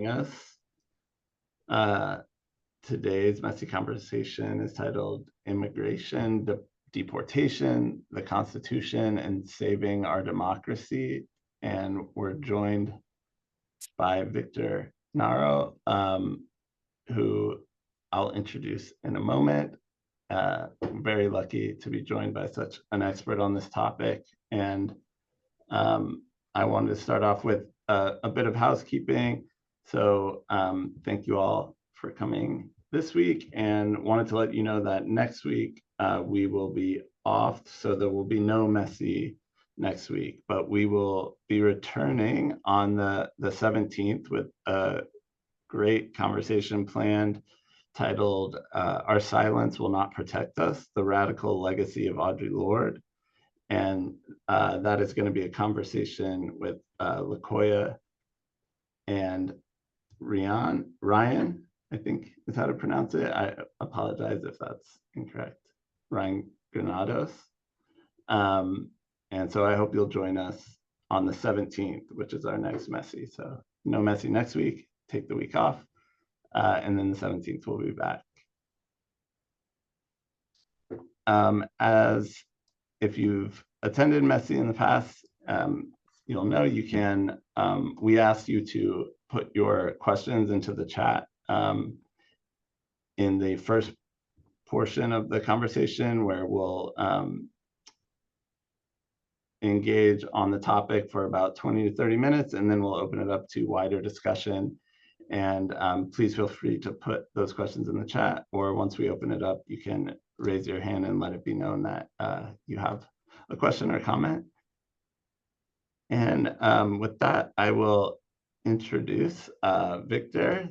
us. Today's messy conversation is titled Immigration, Deportation, the Constitution, and Saving Our Democracy. And we're joined by Victor Narro, who I'll introduce in a moment. I'm very lucky to be joined by such an expert on this topic. And I wanted to start off with a bit of housekeeping. So thank you all for coming this week, and wanted to let you know that next week we will be off, so there will be no messy next week, but we will be returning on the 17th with a great conversation planned titled Our Silence Will Not Protect Us, The Radical Legacy of Audre Lorde. And that is going to be a conversation with LaKoya and Ryan, I think is how to pronounce it. I apologize if that's incorrect. Ryan Granados. And so I hope you'll join us on the 17th, which is our next messy. So no messy next week, take the week off. And then the 17th we'll be back. As if you've attended Messy in the past, you'll know you can, we asked you to put your questions into the chat in the first portion of the conversation, where we'll engage on the topic for about 20 to 30 minutes, and then we'll open it up to wider discussion. And please feel free to put those questions in the chat, or once we open it up, you can raise your hand and let it be known that you have a question or comment. And with that, I will introduce Victor.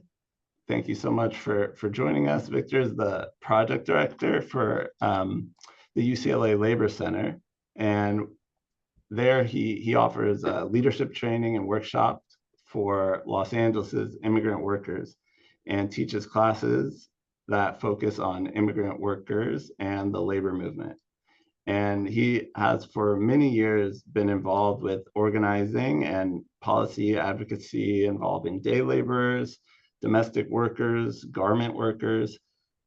Thank you so much for joining us. Victor is the project director for the UCLA Labor Center. And there he offers leadership training and workshops for Los Angeles's immigrant workers, and teaches classes that focus on immigrant workers and the labor movement. And he has for many years been involved with organizing and policy advocacy involving day laborers, domestic workers, garment workers,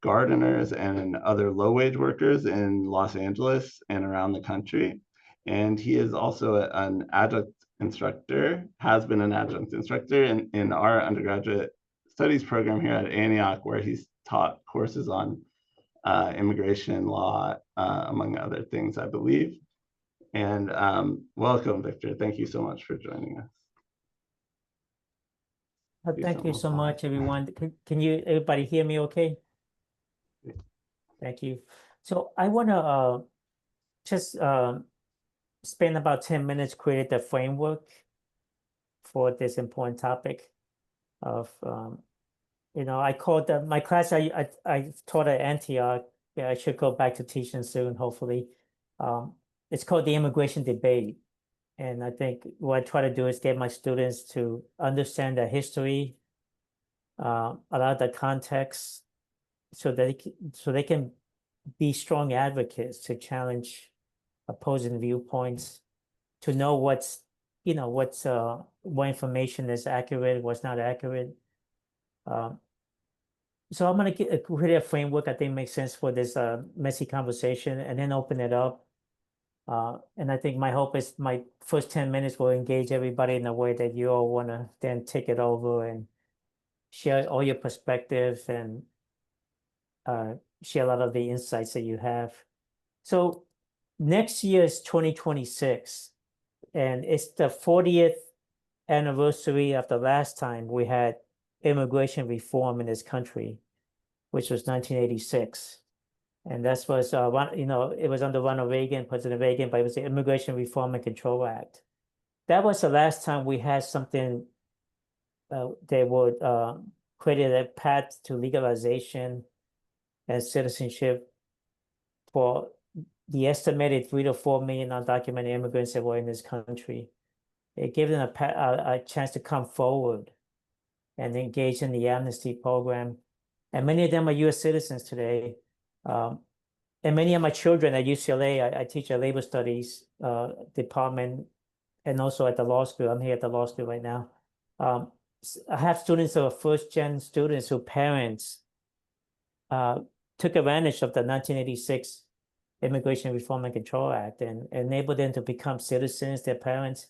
gardeners, and other low-wage workers in Los Angeles and around the country. And he is also an adjunct instructor, has been an adjunct instructor in our undergraduate studies program here at Antioch, where he's taught courses on immigration law, among other things, I believe. And welcome, Victor. Thank you so much for joining us. Thank you so much, everyone. Can everybody hear me okay? Thank you. So I want to just spend about 10 minutes creating the framework for this important topic of, I called my class I taught at Antioch. Yeah, I should go back to teaching soon, hopefully. It's called the Immigration Debate. And I think what I try to do is get my students to understand the history, a lot of the context, so they can be strong advocates to challenge opposing viewpoints, to know what information is accurate, what's not accurate. So I'm going to create a framework I think makes sense for this messy conversation, and then open it up. And I think my hope is my first 10 minutes will engage everybody in a way that you all want to then take it over and share all your perspectives and share a lot of the insights that you have. So next year is 2026, and it's the 40th anniversary of the last time we had immigration reform in this country, which was 1986. And that was, it was under President Reagan, but it was the Immigration Reform and Control Act. That was the last time we had something that would create a path to legalization and citizenship for the estimated 3 to 4 million undocumented immigrants that were in this country. It gave them a chance to come forward and engage in the amnesty program. And many of them are U.S. citizens today. And many of my children at UCLA, I teach a labor studies department, and also at the law school. I'm here at the law school right now. I have students who are first-gen students whose parents took advantage of the 1986 Immigration Reform and Control Act and enabled them to become citizens, their parents,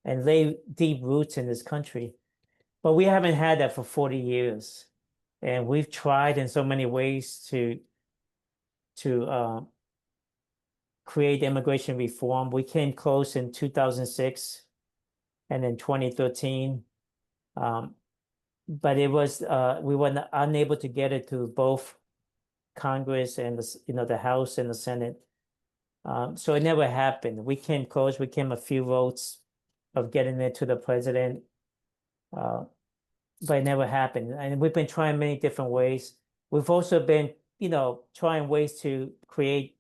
and lay deep roots in this country. But we haven't had that for 40 years. And we've tried in so many ways to create immigration reform. We came close in 2006 and in 2013. But it was we were unable to get it to both Congress and the House and the Senate. So it never happened. We came close. We came a few votes of getting it to the president, but it never happened. And we've been trying many different ways. We've also been, trying ways to create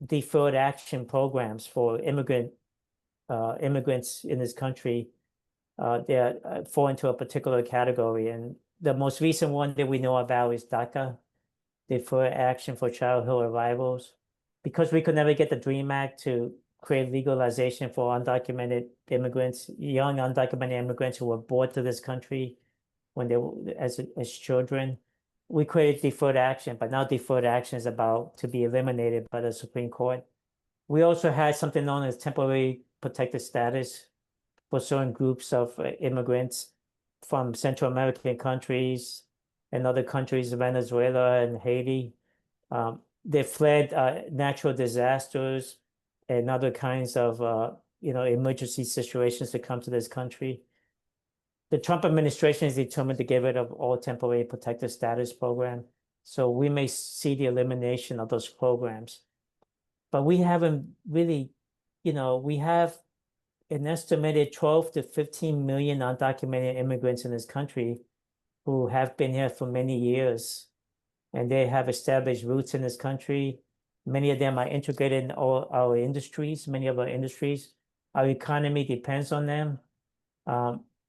deferred action programs for immigrants in this country. They fall into a particular category. And the most recent one that we know about is DACA, Deferred Action for Childhood Arrivals. Because we could never get the DREAM Act to create legalization for undocumented immigrants, young undocumented immigrants who were brought to this country when they were as children. We created deferred action, but now deferred action is about to be eliminated by the Supreme Court. We also had something known as temporary protected status for certain groups of immigrants from Central American countries and other countries, Venezuela and Haiti. They fled natural disasters and other kinds of emergency situations to come to this country. The Trump administration is determined to get rid of all temporary protected status program. So we may see the elimination of those programs. But we haven't really, we have an estimated 12 to 15 million undocumented immigrants in this country who have been here for many years. And they have established roots in this country. Many of them are integrated in all our industries, many of our industries. Our economy depends on them.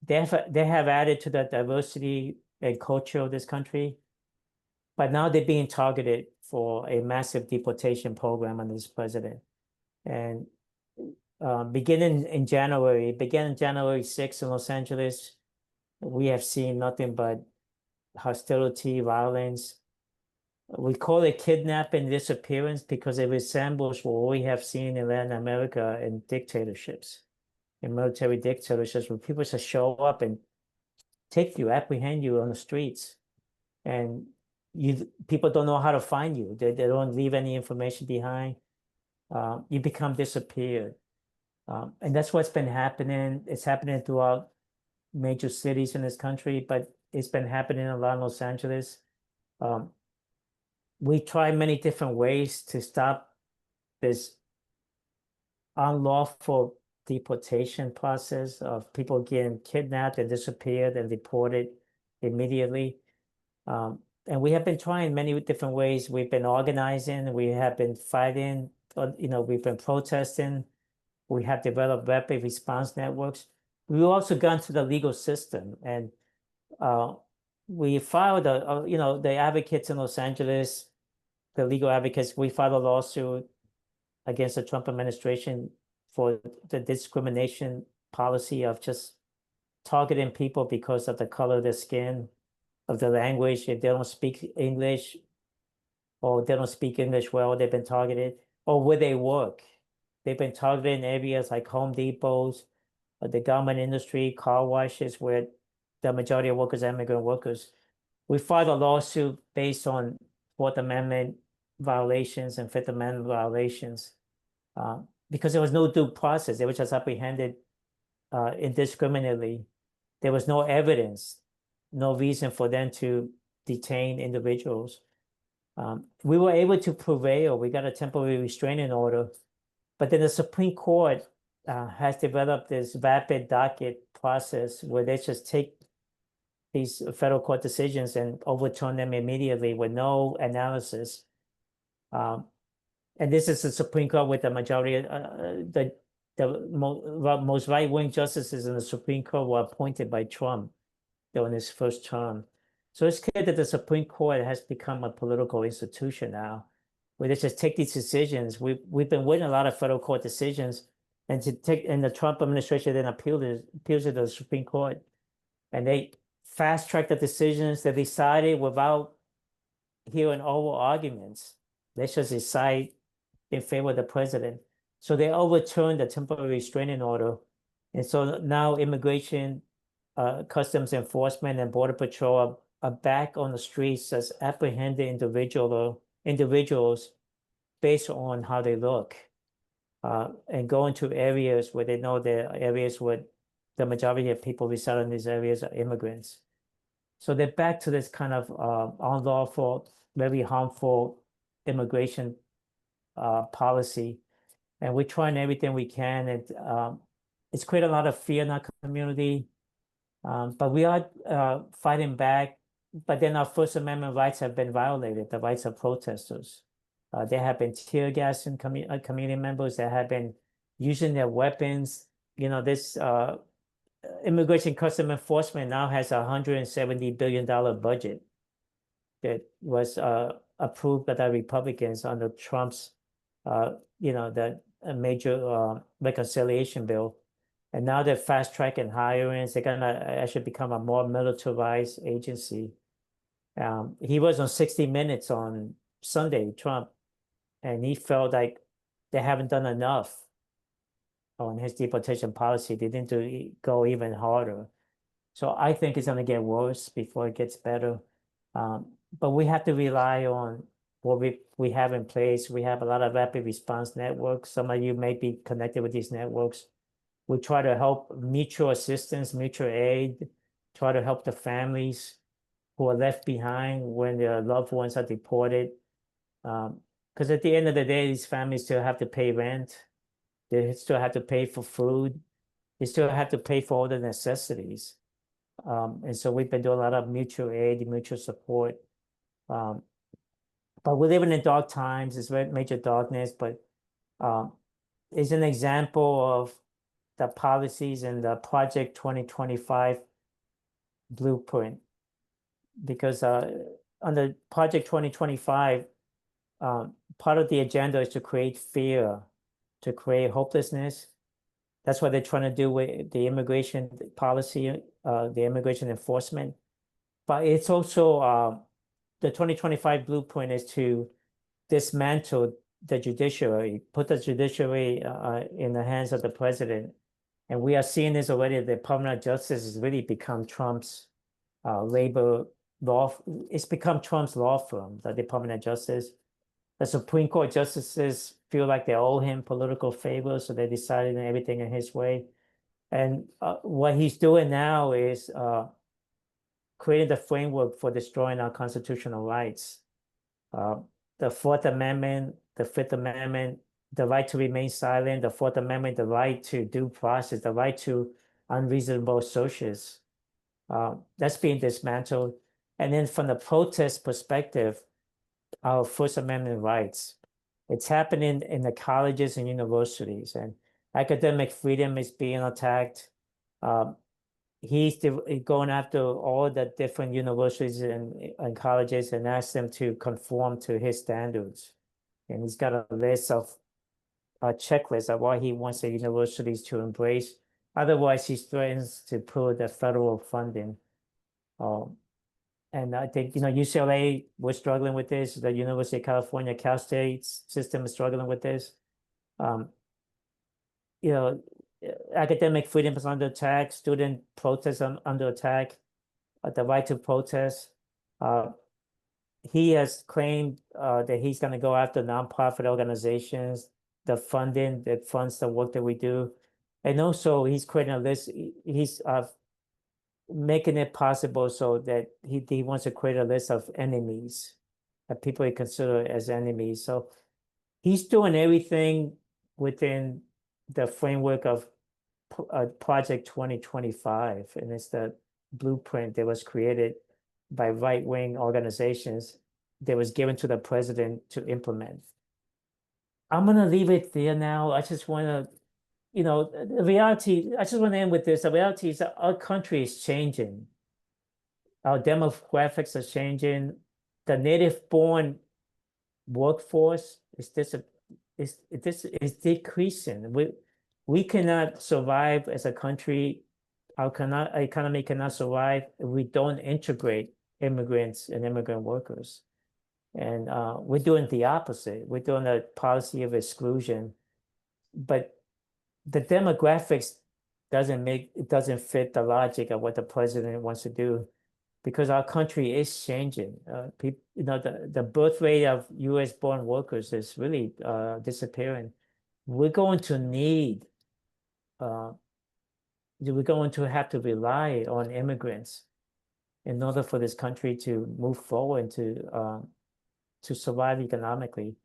They have added to the diversity and culture of this country, but now they're being targeted for a massive deportation program under this president. And beginning January 6th in Los Angeles, we have seen nothing but hostility, violence. We call it kidnapping, disappearance, because it resembles what we have seen in Latin America in dictatorships, in military dictatorships, where people just show up and take you, apprehend you on the streets, and people don't know how to find you. They don't leave any information behind. You become disappeared, and that's what's been happening. It's happening throughout major cities in this country, but it's been happening a lot in Los Angeles. We try many different ways to stop this unlawful deportation process of people getting kidnapped and disappeared and deported immediately. And we have been trying many different ways. We've been organizing, we have been fighting, we've been protesting. We have developed rapid response networks. We've also gone to the legal system, and we filed the advocates in Los Angeles, the legal advocates, we filed a lawsuit against the Trump administration for the discrimination policy of just targeting people because of the color of their skin, of the language. If they don't speak English or they don't speak English well, they've been targeted, or where they work. They've been targeted in areas like Home Depots, the garment industry, car washes, where the majority of workers are immigrant workers. We filed a lawsuit based on Fourth Amendment violations and Fifth Amendment violations because there was no due process. They were just apprehended indiscriminately. There was no evidence, no reason for them to detain individuals. We were able to prevail. We got a temporary restraining order, but then the Supreme Court has developed this rapid docket process where they just take these federal court decisions and overturn them immediately with no analysis. And this is the Supreme Court with the majority, the most right-wing justices in the Supreme Court were appointed by Trump during his first term. So it's clear that the Supreme Court has become a political institution now, where they just take these decisions. We've been winning a lot of federal court decisions, and the Trump administration then appeals to the Supreme Court. and they fast-tracked the decisions. They decided without hearing oral arguments. They just decide in favor of the president. So they overturned the temporary restraining order. And so now immigration, customs enforcement, and border patrol are back on the streets as apprehended individuals based on how they look, and go into areas where they know the areas where the majority of people reside in these areas are immigrants. So they're back to this kind of unlawful, very harmful immigration policy. And we're trying everything we can. And it's created a lot of fear in our community. But we are fighting back. But then our First Amendment rights have been violated, the rights of protesters. There have been tear gas in community members that have been using their weapons. You know, this Immigration Custom Enforcement now has a $170 billion budget that was approved by the Republicans under Trump's, the major reconciliation bill. And now they're fast tracking hirings. They're gonna actually become a more militarized agency. He was on 60 Minutes on Sunday, Trump, and he felt like they haven't done enough on his deportation policy. They didn't go even harder. So I think it's going to get worse before it gets better. But we have to rely on what we have in place. We have a lot of rapid response networks. Some of you may be connected with these networks. We try to help mutual assistance, mutual aid, try to help the families who are left behind when their loved ones are deported. Because at the end of the day, these families still have to pay rent. They still have to pay for food. They still have to pay for all the necessities. And so we've been doing a lot of mutual aid, mutual support. But we're living in dark times. It's very major darkness, but it's an example of the policies in the Project 2025 blueprint. Because under Project 2025, part of the agenda is to create fear, to create hopelessness. That's what they're trying to do with the immigration policy, the immigration enforcement. But it's also the 2025 blueprint is to dismantle the judiciary, put the judiciary in the hands of the president. And we are seeing this already. The Department of Justice has really become Trump's labor law. It's become Trump's law firm, the Department of Justice. The Supreme Court justices feel like they owe him political favors, so they decided everything in his way. And what he's doing now is creating the framework for destroying our constitutional rights. The Fourth Amendment, the Fifth Amendment, the right to remain silent, the Fourth Amendment, the right to due process, the right to unreasonable searches. That's being dismantled. And then from the protest perspective, our First Amendment rights. It's happening in the colleges and universities, and academic freedom is being attacked. He's going after all the different universities and colleges and asks them to conform to his standards. And he's got a list of a checklist of what he wants the universities to embrace. Otherwise, he threatens to pull the federal funding. And I think, UCLA, we're struggling with this. The University of California, Cal State system is struggling with this. Academic freedom is under attack. Student protests are under attack. The right to protest. He has claimed that he's going to go after nonprofit organizations, the funding that funds the work that we do. And also, he's creating a list. He's making it possible so that he wants to create a list of enemies that people he consider as enemies. So he's doing everything within the framework of Project 2025, and it's the blueprint that was created by right-wing organizations that was given to the president to implement. I'm going to leave it there now. I just want to the reality, I just want to end with this. The reality is that our country is changing. Our demographics are changing. The native-born workforce is decreasing. We cannot survive as a country our economy cannot survive if we don't integrate immigrants and immigrant workers. And we're doing the opposite. We're doing a policy of exclusion, but the demographics doesn't fit the logic of what the president wants to do, because our country is changing. People, the birth rate of U.S. born workers is really disappearing. We're going to need we're going to have to rely on immigrants in order for this country to move forward to survive economically.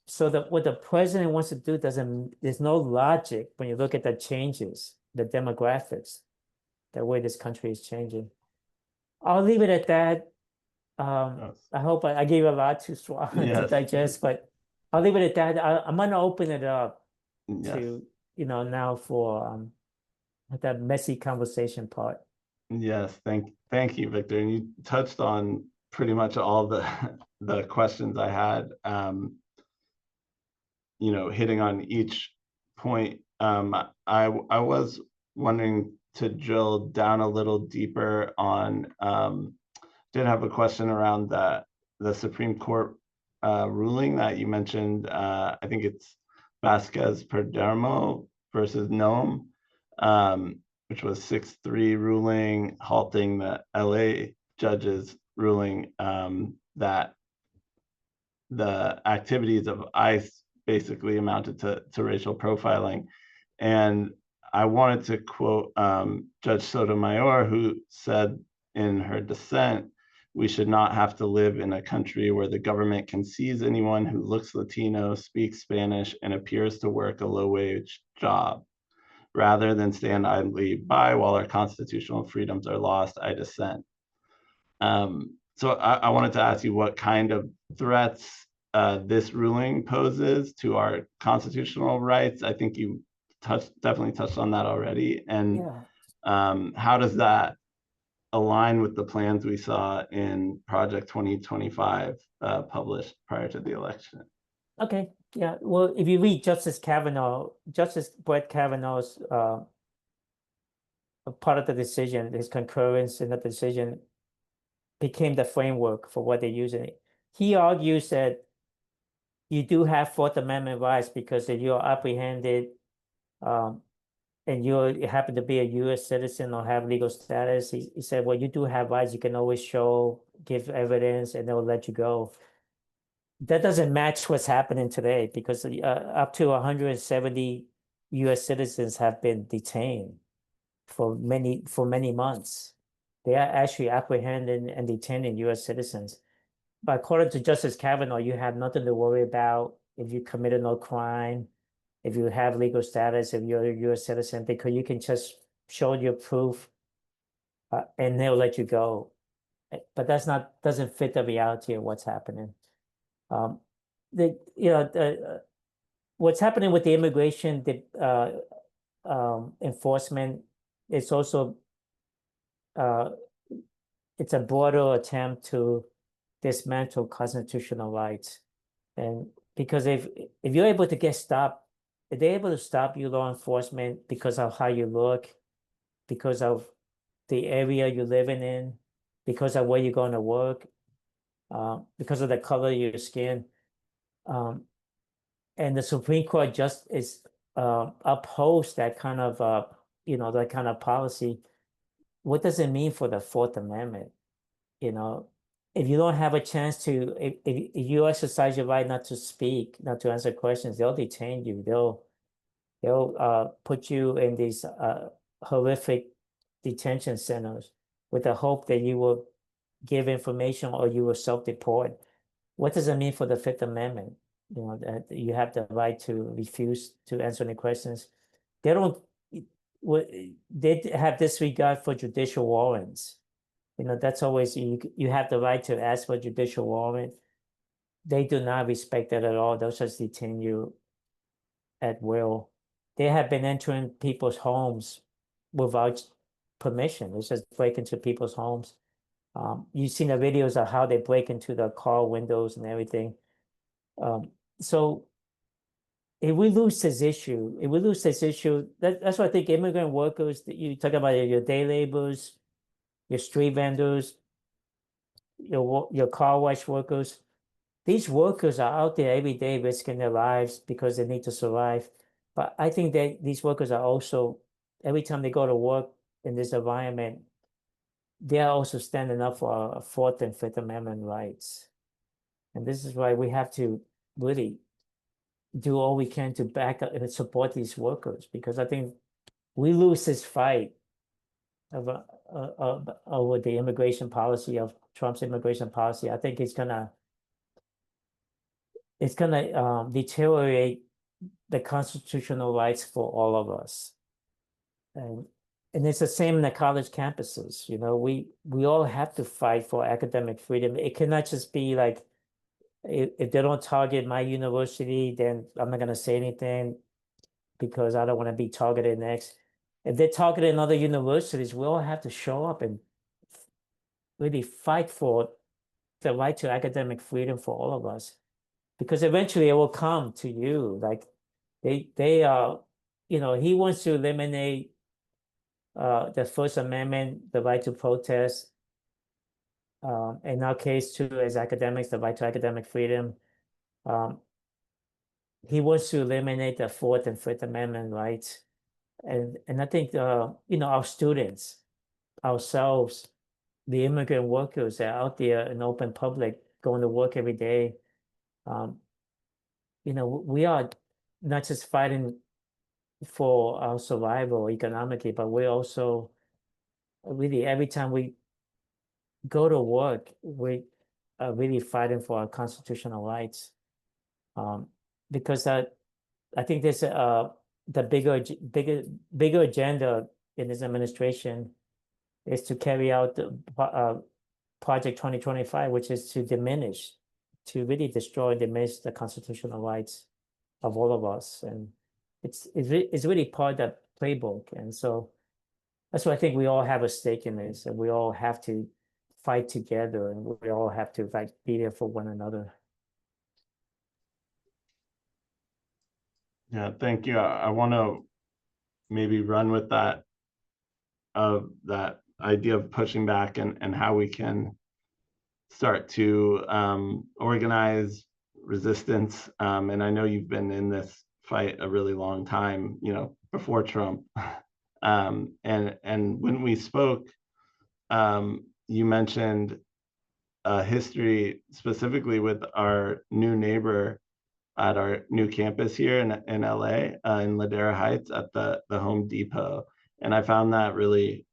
So what the president wants to do there's no logic when you look at the changes, the demographics, the way this country is changing. I'll leave it at that. I hope I gave a lot to swallow to digest, but I'll leave it at that. I'm going to open it up to, now for that messy conversation part. Yes, thank you, Victor. And you touched on pretty much all the questions I had, hitting on each point. I was wanting to drill down a little deeper on, did have a question around the Supreme Court ruling that you mentioned. I think it's Vasquez Perdomo versus Noam, which was 6-3 ruling halting the LA judge's ruling that the activities of ICE basically amounted to racial profiling. And I wanted to quote Judge Sotomayor, who said in her dissent, "We should not have to live in a country where the government can seize anyone who looks Latino, speaks Spanish, and appears to work a low-wage job. Rather than stand idly by while our constitutional freedoms are lost, I dissent." So I wanted to ask you what kind of threats this ruling poses to our constitutional rights. I think you definitely touched on that already. And how does that align with the plans we saw in Project 2025 published prior to the election? Okay, yeah. Well, if you read Justice Brett Kavanaugh's part of the decision, his concurrence in the decision became the framework for what they're using. He argues that you do have Fourth Amendment rights because if you're apprehended and you happen to be a U.S. citizen or have legal status, he said, well, you do have rights. You can always give evidence, and they'll let you go. That doesn't match what's happening today, because up to 170 U.S. citizens have been detained for many months. They are actually apprehending and detaining U.S. citizens. But according to Justice Kavanaugh, you have nothing to worry about if you committed no crime, if you have legal status, if you're a U.S. citizen, because you can just show your proof and they'll let you go. But doesn't fit the reality of what's happening. What's happening with the immigration enforcement is also it's a broader attempt to dismantle constitutional rights. And because if you're able to get stopped, if they're able to stop you, law enforcement, because of how you look, because of the area you're living in, because of where you're going to work, because of the color of your skin, and the Supreme Court just upholds that kind of that kind of policy. What does it mean for the Fourth Amendment? If you don't have a chance to, if you exercise your right not to speak, not to answer questions, they'll detain you. They'll put you in these horrific detention centers with the hope that you will give information or you will self-deport. What does it mean for the Fifth Amendment? That you have the right to refuse to answer any questions. They have disregard for judicial warrants. That's always, you have the right to ask for judicial warrant. They do not respect that at all. They'll just detain you at will. They have been entering people's homes without permission. They just break into people's homes. You've seen the videos of how they break into the car windows and everything. So if we lose this issue, that's why I think immigrant workers, that you talk about your day laborers, your street vendors, your car wash workers. These workers are out there every day risking their lives because they need to survive. But I think that these workers are also, every time they go to work in this environment, they are also standing up for our Fourth and Fifth Amendment rights. And this is why we have to really do all we can to back up and support these workers, because I think we lose this fight over the immigration policy of Trump's immigration policy. I think it's gonna deteriorate the constitutional rights for all of us. And it's the same in the college campuses. We all have to fight for academic freedom. It cannot just be like, if they don't target my university, then I'm not gonna say anything because I don't want to be targeted next. If they're targeting other universities, we all have to show up and really fight for the right to academic freedom for all of us, because eventually it will come to you. Like they are, he wants to eliminate the First Amendment, the right to protest. In our case too, as academics, the right to academic freedom. He wants to eliminate the Fourth and Fifth Amendment rights. And I think, our students, ourselves, the immigrant workers that are out there in open public, going to work every day, we are not just fighting for our survival economically, but we're also really, every time we go to work, we are really fighting for our constitutional rights. Because I think there's the bigger agenda in this administration is to carry out the Project 2025, which is to really destroy and diminish the constitutional rights of all of us. And it's really part of that playbook. And so that's why I think we all have a stake in this, and we all have to fight together, and we all have to be there for one another. Yeah, thank you. I want to maybe run with that idea of pushing back and how we can start to organize resistance. And I know you've been in this fight a really long time, before Trump. And when we spoke, you mentioned history specifically with our new neighbor at our new campus here in LA, in Ladera Heights at the Home Depot. And I found that really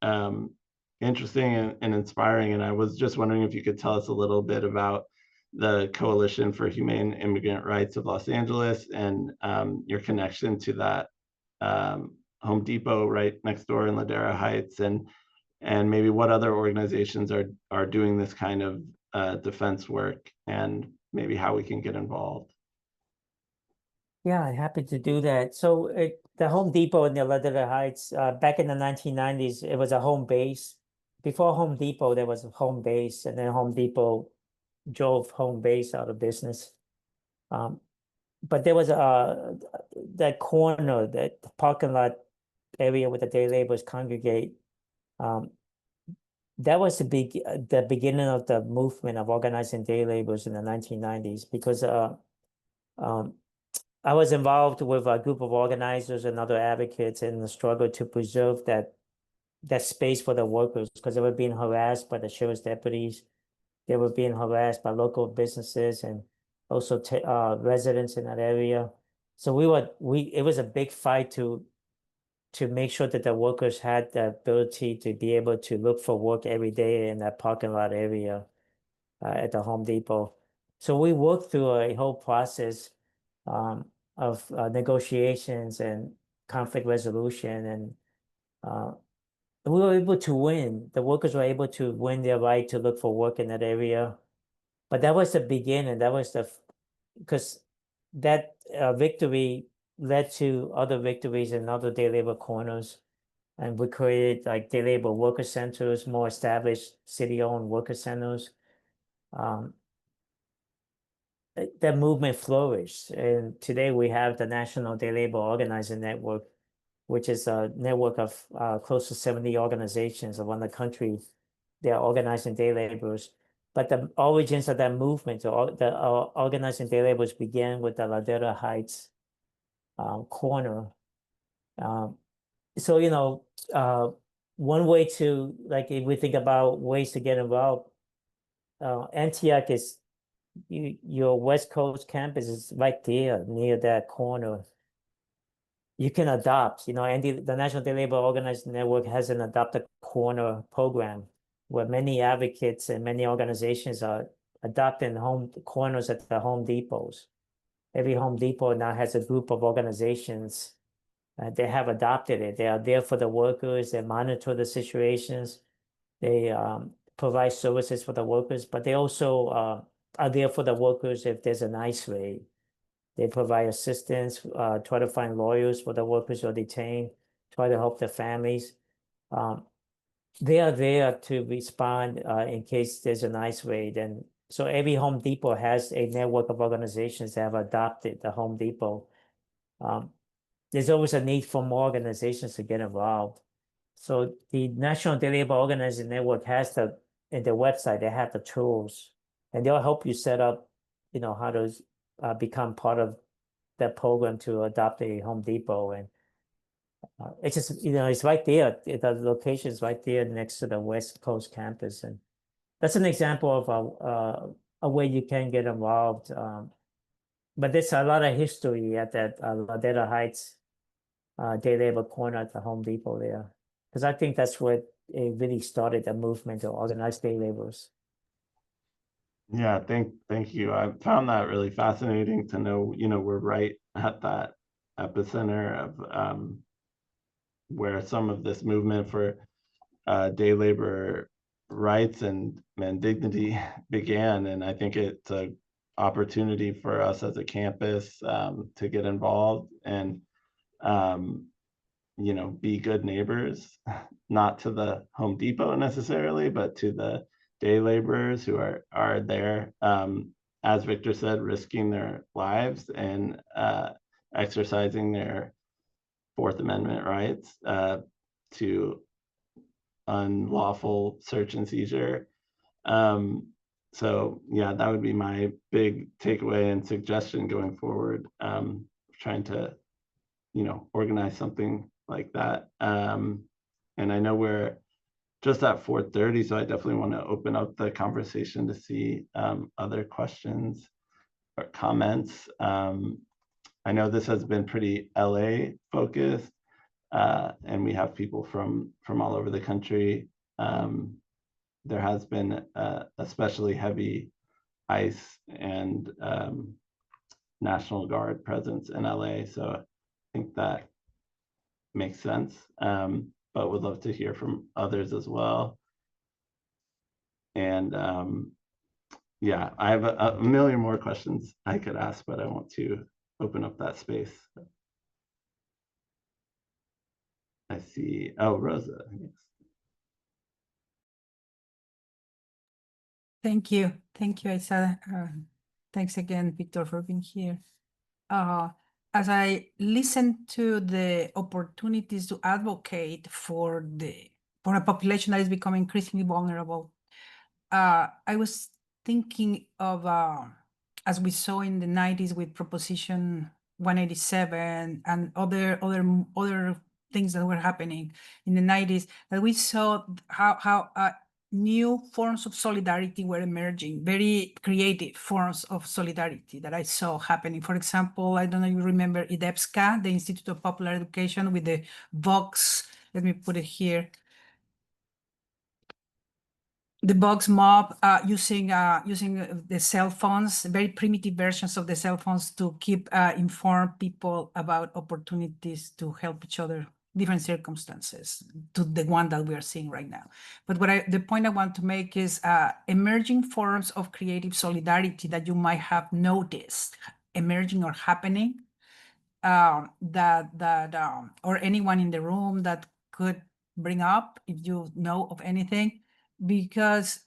interesting and inspiring. And I was just wondering if you could tell us a little bit about the Coalition for Humane Immigrant Rights of Los Angeles and your connection to that Home Depot right next door in Ladera Heights, and maybe what other organizations are doing this kind of defense work, and maybe how we can get involved. Yeah, I'm happy to do that. So the Home Depot in the Ladera Heights, back in the 1990s, it was a home base. Before Home Depot, there was a home base, and then Home Depot drove home base out of business. But there was that corner, that parking lot area where the day laborers congregate. That was the beginning of the movement of organizing day laborers in the 1990s, because I was involved with a group of organizers and other advocates in the struggle to preserve that space for the workers, because they were being harassed by the sheriff's deputies. They were being harassed by local businesses and also residents in that area. So it was a big fight to make sure that the workers had the ability to be able to look for work every day in that parking lot area at the Home Depot. So we worked through a whole process of negotiations and conflict resolution, and we were able to win. The workers were able to win their right to look for work in that area. But that was the beginning. That was because that victory led to other victories in other day labor corners. And we created like day labor worker centers, more established city-owned worker centers. that movement flourished. And today we have the National Day Labor Organizing Network, which is a network of close to 70 organizations around the country. They are organizing day laborers. But the origins of that movement, the organizing day laborers began with the Ladera Heights corner. So, you know, one way to, like, if we think about ways to get involved, Antioch is, your West Coast campus is right there near that corner. You can adopt, you know, and the National Day Labor Organizing Network has an Adopt a Corner program where many advocates and many organizations are adopting home corners at the Home Depots. Every Home Depot now has a group of organizations. They have adopted it. They are there for the workers. They monitor the situations. They provide services for the workers, but they also are there for the workers if there's an ICE raid. They provide assistance, try to find lawyers for the workers who are detained, try to help the families. They are there to respond in case there's an ICE raid. And so every Home Depot has a network of organizations that have adopted the Home Depot. There's always a need for more organizations to get involved. So the National Day Labor Organizing Network has in their website, they have the tools, and they'll help you set up, you know, how to become part of that program to adopt a Home Depot. And it's just, you know, it's right there. The location is right there next to the West Coast campus. And that's an example of a way you can get involved. But there's a lot of history at that Ladera Heights Day Labor corner at the Home Depot there. Because I think that's where it really started the movement to organize day laborers. Yeah, thank you. I found that really fascinating to know, you know, we're right at that epicenter of where some of this movement for day labor rights and dignity began. And I think it's an opportunity for us as a campus to get involved and, you know, be good neighbors, not to the Home Depot necessarily, but to the day laborers who are there, as Victor said, risking their lives and exercising their Fourth Amendment rights to unlawful search and seizure. So yeah, that would be my big takeaway and suggestion going forward, trying to, you know, organize something like that. And I know we're just at 4:30, so I definitely want to open up the conversation to see other questions or comments. I know this has been pretty LA focused, and we have people from all over the country. There has been especially heavy ICE and National Guard presence in LA, so I think that makes sense. But would love to hear from others as well. And yeah, I have a million more questions I could ask, but I want to open up that space. I see, oh, Rosa. Thank you, Asa. Thanks again, Victor, for being here. As I listen to the opportunities to advocate for a population that is becoming increasingly vulnerable, I was thinking of, as we saw in the 90s with Proposition 187 and other things that were happening in the 90s, that we saw how new forms of solidarity were emerging, very creative forms of solidarity that I saw happening. For example, I don't know if you remember IDEPSCA, the Institute of Popular Education, with the Vox, let me put it here, the Vox mob using the cell phones, very primitive versions of the cell phones to keep informed people about opportunities to help each other, different circumstances to the one that we are seeing right now. But the point I want to make is emerging forms of creative solidarity that you might have noticed emerging or happening, or anyone in the room that could bring up, if you know of anything, because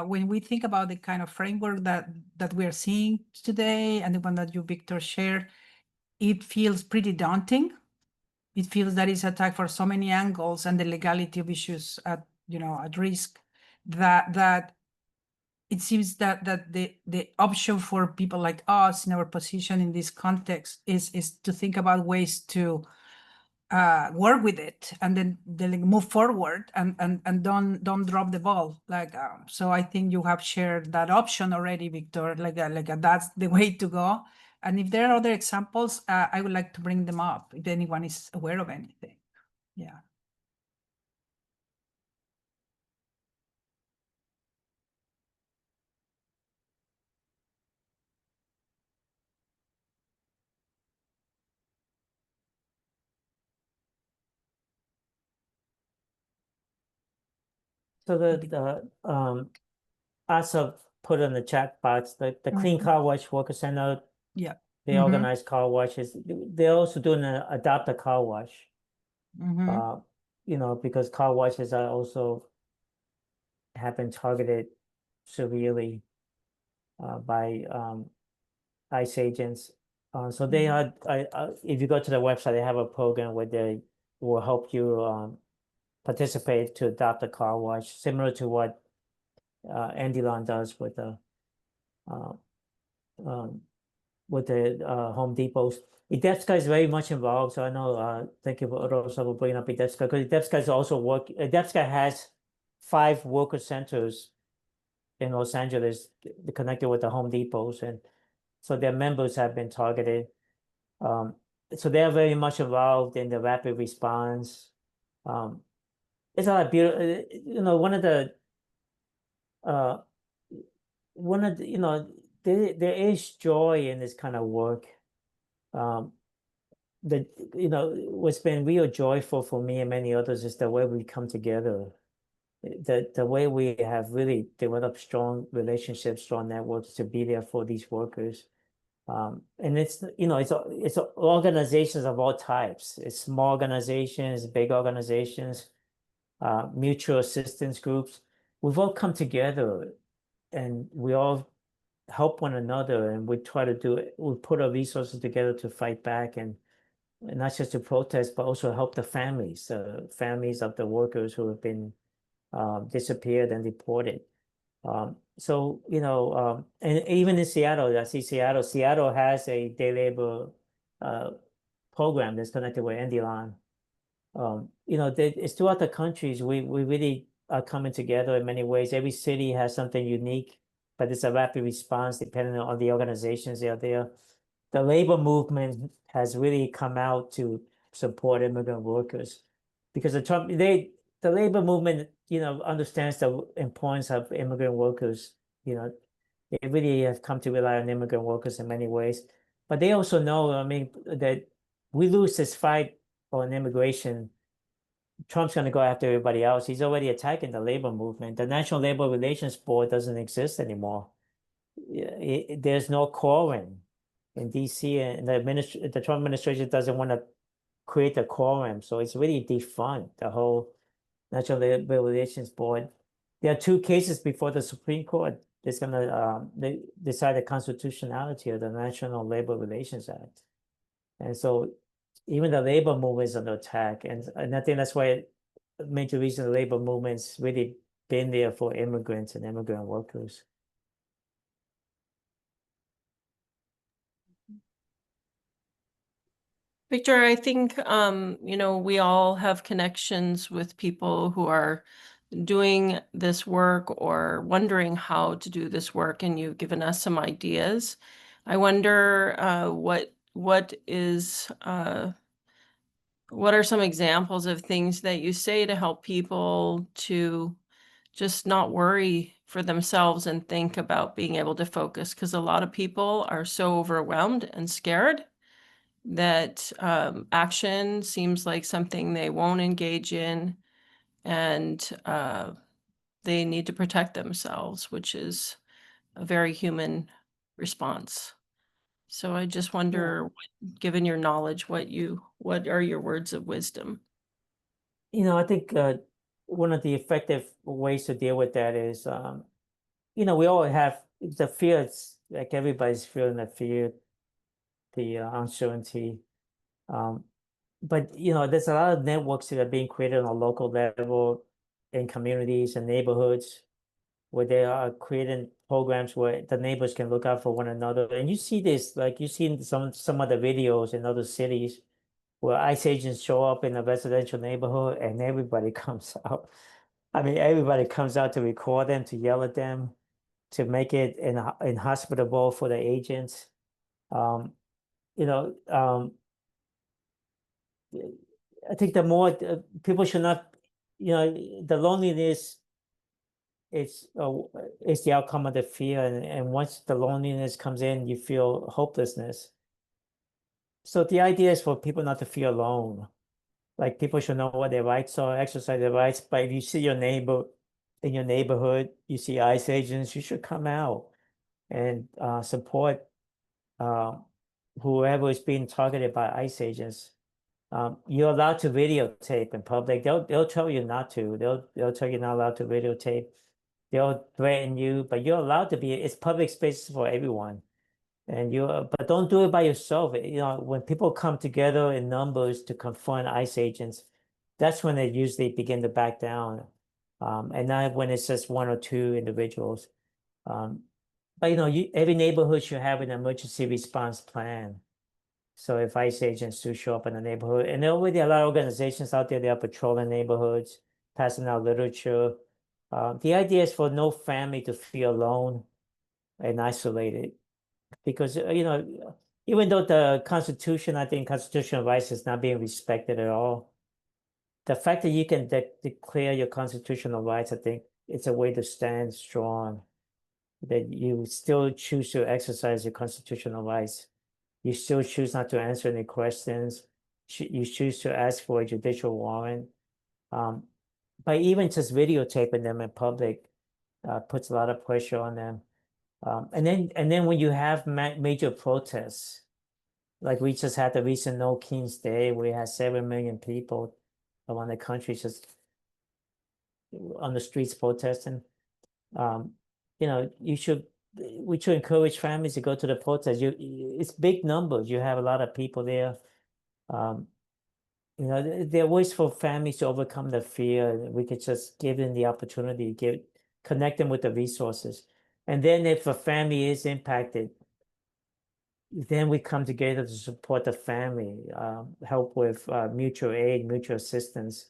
when we think about the kind of framework that we are seeing today and the one that you, Victor, shared, it feels pretty daunting. It feels that it's attacked for so many angles and the legality of issues at risk that it seems that the option for people like us in our position in this context is to think about ways to work with it and then move forward and don't drop the ball. So I think you have shared that option already, Victor. That's the way to go. And if there are other examples, I would like to bring them up if anyone is aware of anything. Yeah. So Asa put in the chat box, the Clean Car Wash Worker Center, Yeah. they organize car washes. They're also doing an adopt a car wash. Because car washes are also have been targeted severely by ICE agents. So they are, if you go to the website, they have a program where they will help you participate to adopt a car wash, similar to what Andilon does with the Home Depots. IDEPSCA is very much involved, so I know. Thank you for bringing up IDEPSCA, because IDEPSCA is also IDEPSCA has 5 worker centers in Los Angeles connected with the Home Depots, and so their members have been targeted. So they are very much involved in the rapid response. It's a lot of beautiful. There is joy in this kind of work. What's been real joyful for me and many others is the way we come together. The way we have really developed strong relationships, strong networks to be there for these workers. And it's organizations of all types. It's small organizations, big organizations, mutual assistance groups. We've all come together and we all help one another, and we try to we put our resources together to fight back, and not just to protest, but also help the families of the workers who have been disappeared and deported. And even in Seattle, I see Seattle has a day labor program that's connected with Andilon. It's throughout the countries, we really are coming together in many ways. Every city has something unique, but it's a rapid response depending on the organizations that are there. The labor movement has really come out to support immigrant workers, because the labor movement, understands the importance of immigrant workers. They really have come to rely on immigrant workers in many ways, but they also know, that we lose this fight on immigration, Trump's going to go after everybody else. He's already attacking the labor movement. The National Labor Relations Board doesn't exist anymore. There's no quorum in DC, and the Trump administration doesn't want to create a quorum. So it's really defunct, the whole National Labor Relations Board. There are 2 cases before the Supreme Court. It's going to decide the constitutionality of the National Labor Relations Act. And so even the labor movement is under attack. And I think that's why a major reason the labor movement's really been there for immigrants and immigrant workers. Victor, I think, we all have connections with people who are doing this work or wondering how to do this work, and you've given us some ideas. I wonder what are some examples of things that you say to help people to just not worry for themselves and think about being able to focus? Because a lot of people are so overwhelmed and scared that action seems like something they won't engage in, and they need to protect themselves, which is a very human response. So I just wonder, given your knowledge, what are your words of wisdom? I think one of the effective ways to deal with that is, we all have the fear. It's like everybody's feeling the fear, the uncertainty. But there's a lot of networks that are being created on a local level in communities and neighborhoods where they are creating programs where the neighbors can look out for one another. And you see this, like you see in some of the videos in other cities where ICE agents show up in a residential neighborhood and everybody comes out. I mean, everybody comes out to record them, to yell at them, to make it inhospitable for the agents. Um, you know, I think the more people should not, the loneliness is the outcome of the fear, and once the loneliness comes in, you feel hopelessness. So the idea is for people not to feel alone. Like people should know what their rights are, exercise their rights. But if you see your neighbor in your neighborhood, you see ICE agents, you should come out and support whoever is being targeted by ICE agents. You're allowed to videotape in public. They'll tell you not to. They'll tell you not allowed to videotape. They'll threaten you, but you're allowed to be. It's public spaces for everyone, and but don't do it by yourself. When people come together in numbers to confront ICE agents, that's when they usually begin to back down, and not when it's just one or two individuals. But every neighborhood should have an emergency response plan. So if ICE agents do show up in the neighborhood, and there are already a lot of organizations out there that are patrolling neighborhoods, passing out literature. The idea is for no family to feel alone and isolated, because even though the Constitution, I think constitutional rights is not being respected at all. The fact that you can declare your constitutional rights, I think it's a way to stand strong, that you still choose to exercise your constitutional rights. You still choose not to answer any questions. You choose to ask for a judicial warrant. By even just videotaping them in public puts a lot of pressure on them. And then when you have major protests, like we just had the recent No Kings Day, we had 7 million people around the country just on the streets protesting. We should encourage families to go to the protest. It's big numbers. You have a lot of people there. There are ways for families to overcome the fear. We could just give them the opportunity, connect them with the resources. And then if a family is impacted, then we come together to support the family, help with mutual aid, mutual assistance,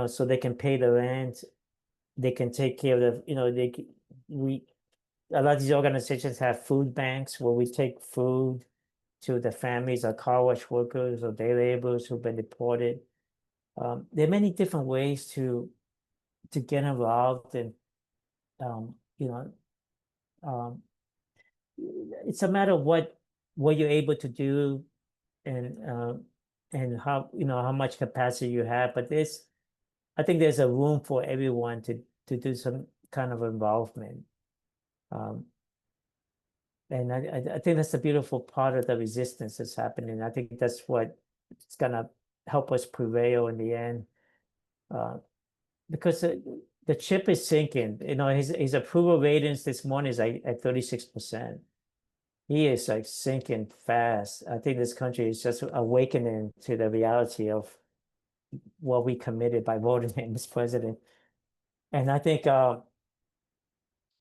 so they can pay the rent, they can take care of a lot of these organizations have food banks where we take food to the families of car wash workers or day laborers who've been deported. There are many different ways to get involved, and it's a matter of what you're able to do, and how much capacity you have. But I think there's a room for everyone to do some kind of involvement. And I think that's the beautiful part of the resistance that's happening. I think that's what it's gonna help us prevail in the end, because the chip is sinking. His approval ratings this morning is at 36%. He is like sinking fast. I think this country is just awakening to the reality of what we committed by voting him as president. And I think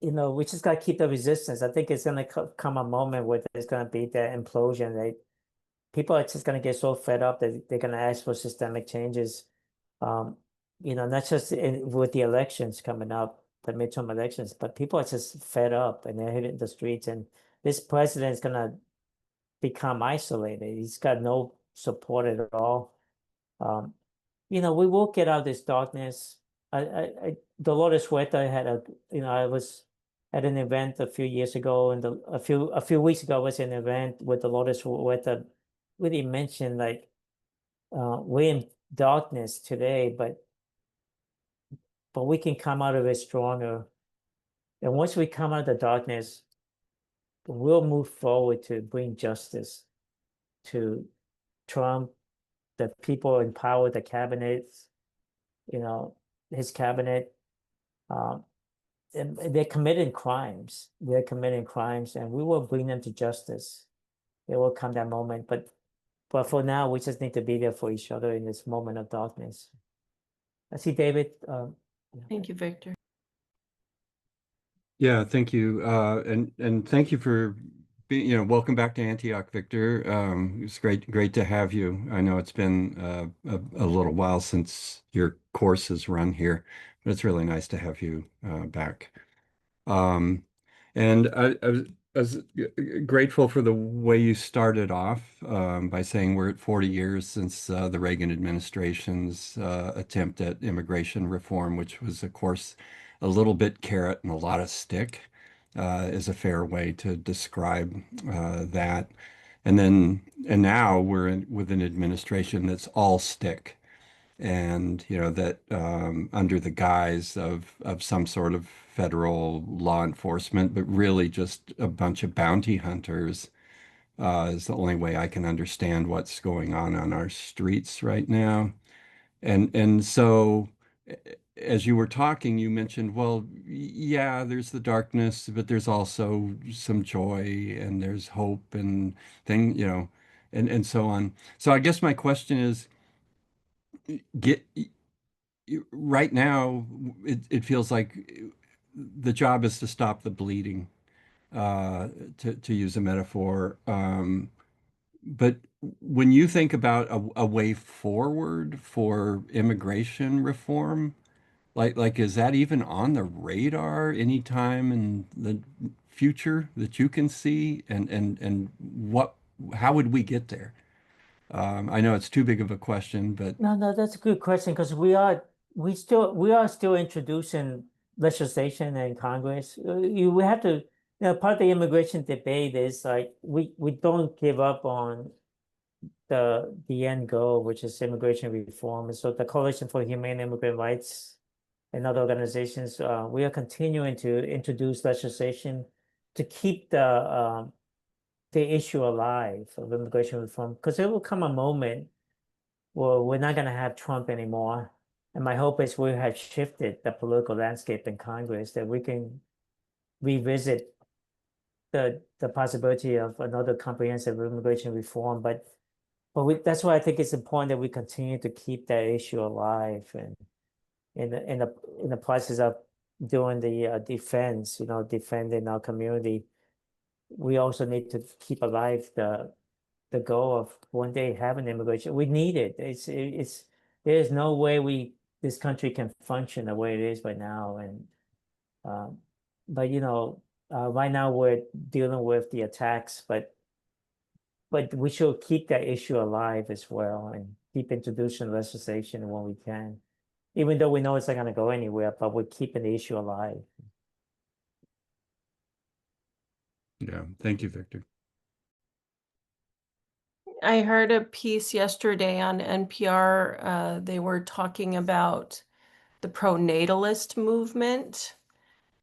we just got to keep the resistance. I think it's going to come a moment where there's going to be that implosion. People are just going to get so fed up that they're going to ask for systemic changes. Not just with the elections coming up, the midterm elections, but people are just fed up and they're hitting the streets. And this president is going to become isolated. He's got no support at all. We will get out of this darkness. Dolores Huerta had I was at an event a few years ago, and a few weeks ago I was at an event with Dolores Huerta. Really mentioned like we're in darkness today, but we can come out of it stronger. And once we come out of the darkness, we'll move forward to bring justice to Trump, the people in power, the cabinets, you know, his cabinet. And they're committing crimes. They're committing crimes, and we will bring them to justice. There will come that moment, but for now, we just need to be there for each other in this moment of darkness. I see David. Thank you, Victor. Yeah, thank you. And thank you for being, welcome back to Antioch, Victor. It's great to have you. I know it's been a little while since your course has run here, but it's really nice to have you back. And I was grateful for the way you started off by saying we're at 40 years since the Reagan administration's attempt at immigration reform, which was, of course, a little bit carrot and a lot of stick, is a fair way to describe that. And now we're with an administration that's all stick. And that under the guise of some sort of federal law enforcement, but really just a bunch of bounty hunters is the only way I can understand what's going on our streets right now. And so as you were talking, you mentioned, well, yeah, there's the darkness, but there's also some joy and there's hope and and so on. So I guess my question is, get right now, it feels like the job is to stop the bleeding, to use a metaphor. But when you think about a way forward for immigration reform, like is that even on the radar anytime in the future that you can see? And how would we get there? I know it's too big of a question, but No, that's a good question because we are still introducing legislation in Congress. We have to, part of the immigration debate is like we don't give up on the end goal, which is immigration reform. And so the Coalition for Humane Immigrant Rights and other organizations, we are continuing to introduce legislation to keep the issue alive of immigration reform, because there will come a moment well, we're not going to have Trump anymore. And my hope is we have shifted the political landscape in Congress, that we can revisit the possibility of another comprehensive immigration reform. But that's why I think it's important that we continue to keep that issue alive, and in the process of doing the defense, defending our community, we also need to keep alive the goal of one day having immigration. We need it. There's no way this country can function the way it is right now. And but right now we're dealing with the attacks, but we should keep that issue alive as well and keep introducing legislation when we can, even though we know it's not going to go anywhere. But we're keeping the issue alive. yeah, thank you, Victor. I heard a piece yesterday on NPR. They were talking about the pro-natalist movement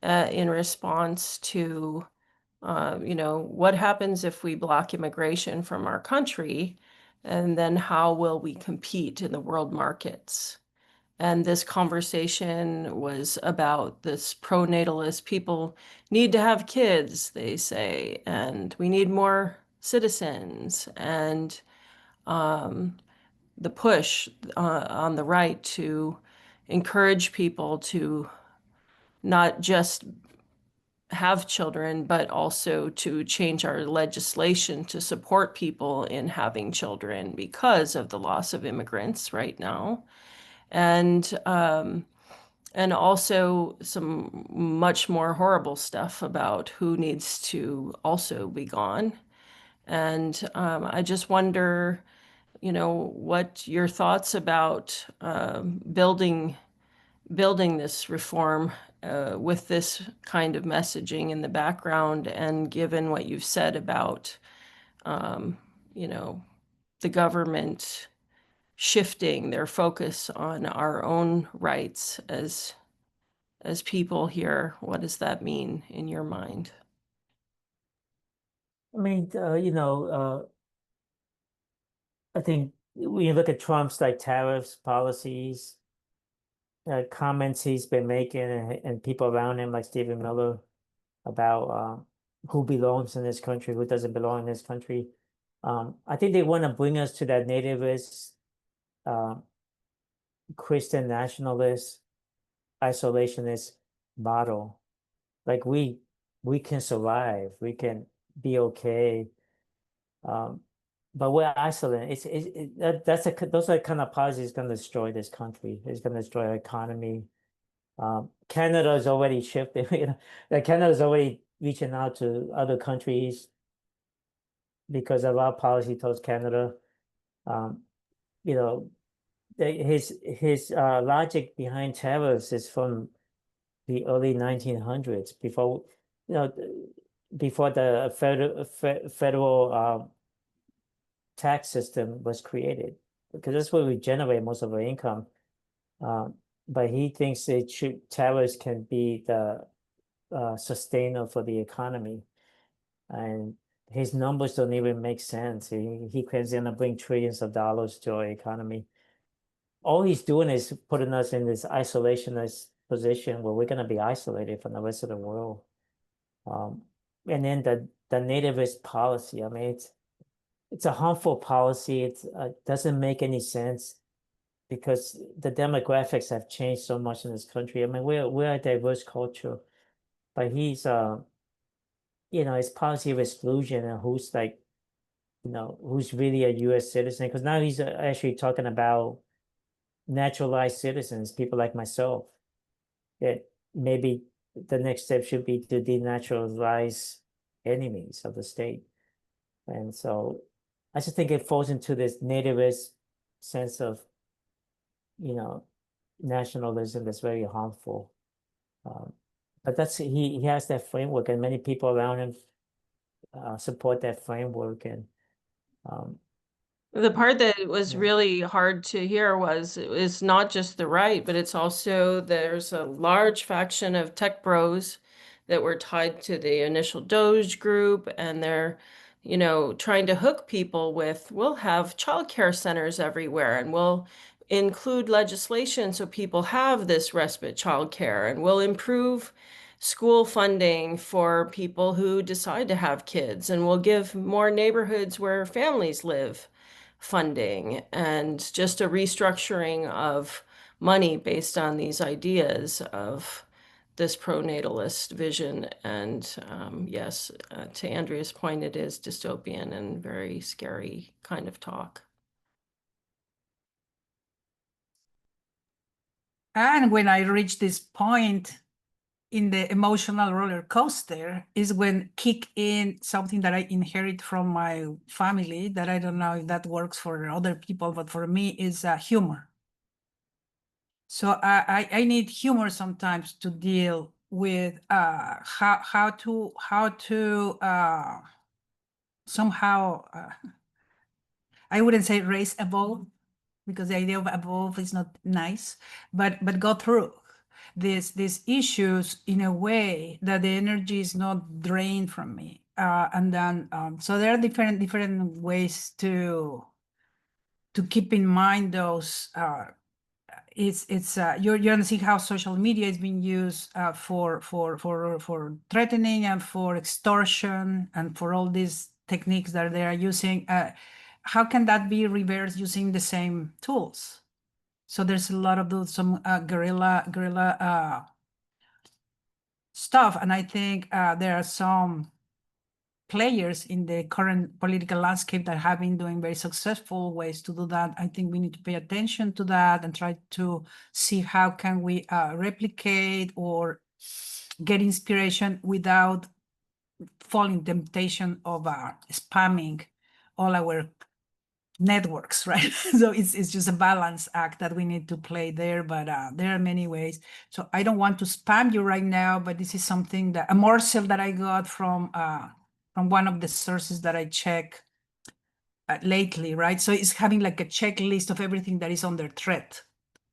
in response to, what happens if we block immigration from our country, and then how will we compete in the world markets? And this conversation was about this pro-natalist people need to have kids, they say, and we need more citizens, and the push on the right to encourage people to not just have children, but also to change our legislation to support people in having children because of the loss of immigrants right now. And also some much more horrible stuff about who needs to also be gone. And I just wonder, what your thoughts about building this reform with this kind of messaging in the background, and given what you've said about, the government shifting their focus on our own rights as people here, what does that mean in your mind? I mean, I think when you look at Trump's tariffs policies, comments he's been making and people around him like Stephen Miller about who belongs in this country, who doesn't belong in this country. I think they want to bring us to that nativist, Christian nationalist, isolationist model. Like we can survive, we can be okay, but we're isolated. Those are the kind of policies going to destroy this country. It's going to destroy our economy. Canada is already shifting. Like Canada is already reaching out to other countries because of our policy towards Canada. You know, his logic behind tariffs is from the early 1900s, before before the federal tax system was created, because that's where we generate most of our income. But he thinks tariffs can be the sustainer for the economy, and his numbers don't even make sense. He claims they're gonna bring trillions of dollars to our economy. All he's doing is putting us in this isolationist position where we're gonna be isolated from the rest of the world. And then the nativist policy, I mean, it's a harmful policy. It doesn't make any sense because the demographics have changed so much in this country. I mean, we're a diverse culture, but he's his policy of exclusion and who's like, who's really a U.S. citizen, because now he's actually talking about naturalized citizens, people like myself. That maybe the next step should be to denaturalize enemies of the state. And so I just think it falls into this nativist sense of, nationalism that's very harmful. But he has that framework, and many people around him support that framework. And the part that was Yeah. really hard to hear was it's not just the right, but it's also there's a large faction of tech bros that were tied to the initial Doge group, and they're, trying to hook people with, we'll have childcare centers everywhere, and we'll include legislation so people have this respite childcare, and we'll improve school funding for people who decide to have kids, and we'll give more neighborhoods where families live funding, and just a restructuring of money based on these ideas of this pronatalist vision. And yes, to Andrea's point, it is dystopian and very scary kind of talk. And when I reach this point in the emotional roller coaster is when kick in something that I inherit from my family that I don't know if that works for other people, but for me is humor. So I need humor sometimes to deal with how to somehow I wouldn't say raise above, because the idea of above is not nice, but go through these issues in a way that the energy is not drained from me. And then so there are different ways to keep in mind those. You're gonna see how social media is being used for threatening and for extortion and for all these techniques that they are using. How can that be reversed using the same tools? So there's a lot of those guerrilla stuff, and I think there are some players in the current political landscape that have been doing very successful ways to do that. I think we need to pay attention to that and try to see how can we replicate or get inspiration without falling temptation of spamming all our networks, right? So it's just a balance act that we need to play there, but there are many ways. So I don't want to spam you right now, but this is something that a morsel that I got from one of the sources that I check lately, right? So it's having like a checklist of everything that is under threat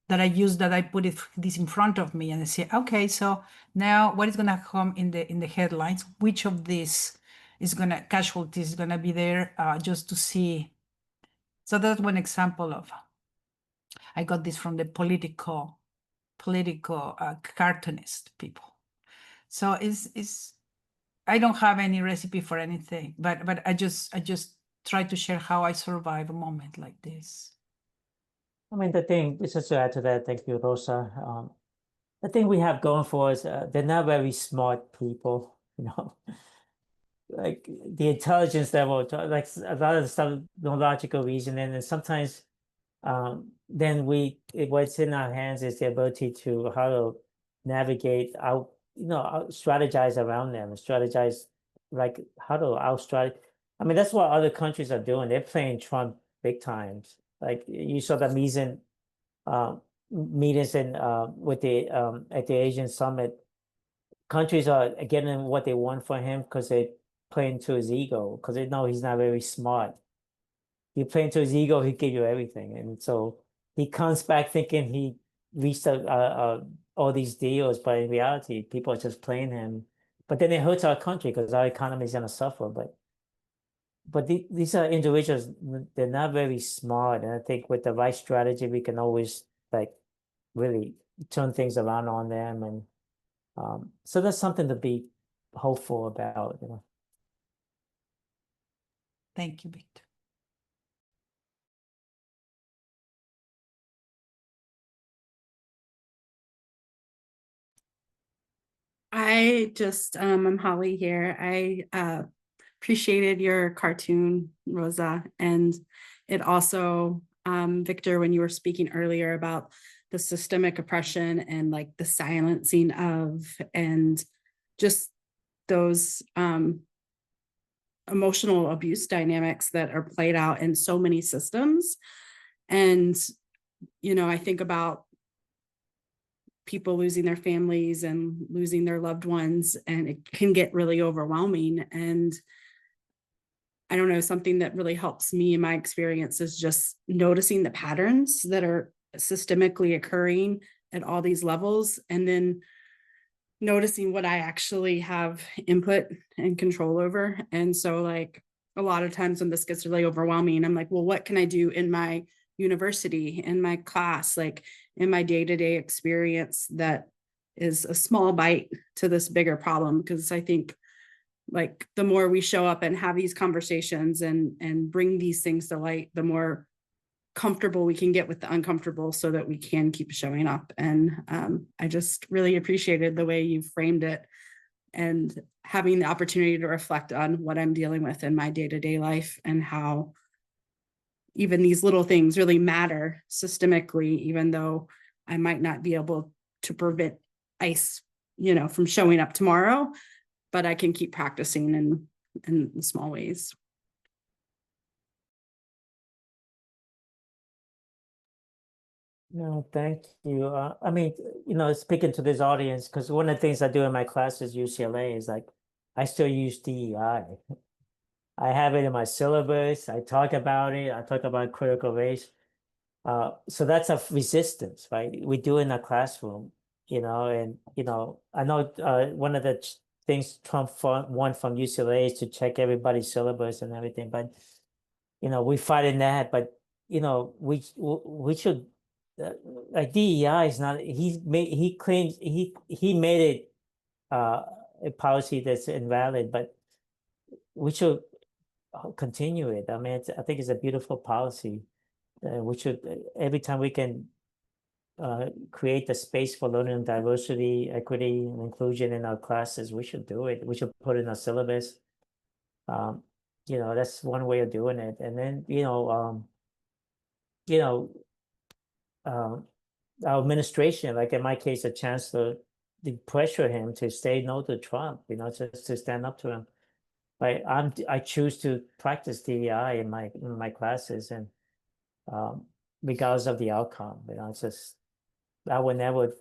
that I use, that I put this in front of me and I say, okay, so now what is gonna come in the headlines? Which of these casualties is gonna be there, just to see. So that's one example of, I got this from the Politico political cartoonist people. So it's I don't have any recipe for anything, but I just try to share how I survive a moment like this. I mean, the thing, just to add to that, thank you, Rosa. The thing we have going for us, they're not very smart people, you know. Like the intelligence level, like a lot of the stuff, no logical reasoning, and sometimes then what's in our hands is the ability to how to navigate out, strategize around them, and strategize like how to out-strategize. I mean, that's what other countries are doing. They're playing Trump big times. Like you saw the meetings with the at the Asian summit. Countries are getting what they want for him because they play into his ego, because they know he's not very smart. You play into his ego, he give you everything, and so he comes back thinking he reached all these deals, but in reality, people are just playing him. But then it hurts our country because our economy is gonna suffer. But these are individuals; they're not very smart, and I think with the right strategy, we can always like really turn things around on them, and so that's something to be hopeful about, you know. Thank you, Victor. I just, I'm Holly here. I appreciated your cartoon, Rosa, and it also, Victor, when you were speaking earlier about the systemic oppression and like the silencing of, and just those emotional abuse dynamics that are played out in so many systems. And, I think about people losing their families and losing their loved ones, and it can get really overwhelming. And I don't know, something that really helps me in my experience is just noticing the patterns that are systemically occurring at all these levels, and then noticing what I actually have input and control over. And so like a lot of times when this gets really overwhelming, I'm like, well, what can I do in my university, in my class, like in my day-to-day experience that is a small bite to this bigger problem? Because I think like the more we show up and have these conversations and bring these things to light, the more comfortable we can get with the uncomfortable so that we can keep showing up. And I just really appreciated the way you framed it and having the opportunity to reflect on what I'm dealing with in my day-to-day life and how even these little things really matter systemically, even though I might not be able to prevent ICE, from showing up tomorrow, but I can keep practicing in small ways. No, thank you. I mean, speaking to this audience, because one of the things I do in my classes, UCLA, is like, I still use DEI. I have it in my syllabus. I talk about it. I talk about critical race. So that's a resistance, right? We do in a classroom, and, I know one of the things Trump want from UCLA is to check everybody's syllabus and everything, but, we fight in that, but, we should, like DEI is not, he claims, he made it a policy that's invalid, but we should continue it. I mean, I think it's a beautiful policy. We should, every time we can create the space for learning diversity, equity, and inclusion in our classes, we should do it. We should put it in our syllabus. That's one way of doing it. And then, our administration, like in my case, a chancellor, to pressure him to say no to Trump, just to stand up to him. Right? I choose to practice DEI in my classes, and regardless of the outcome, it's just, I would never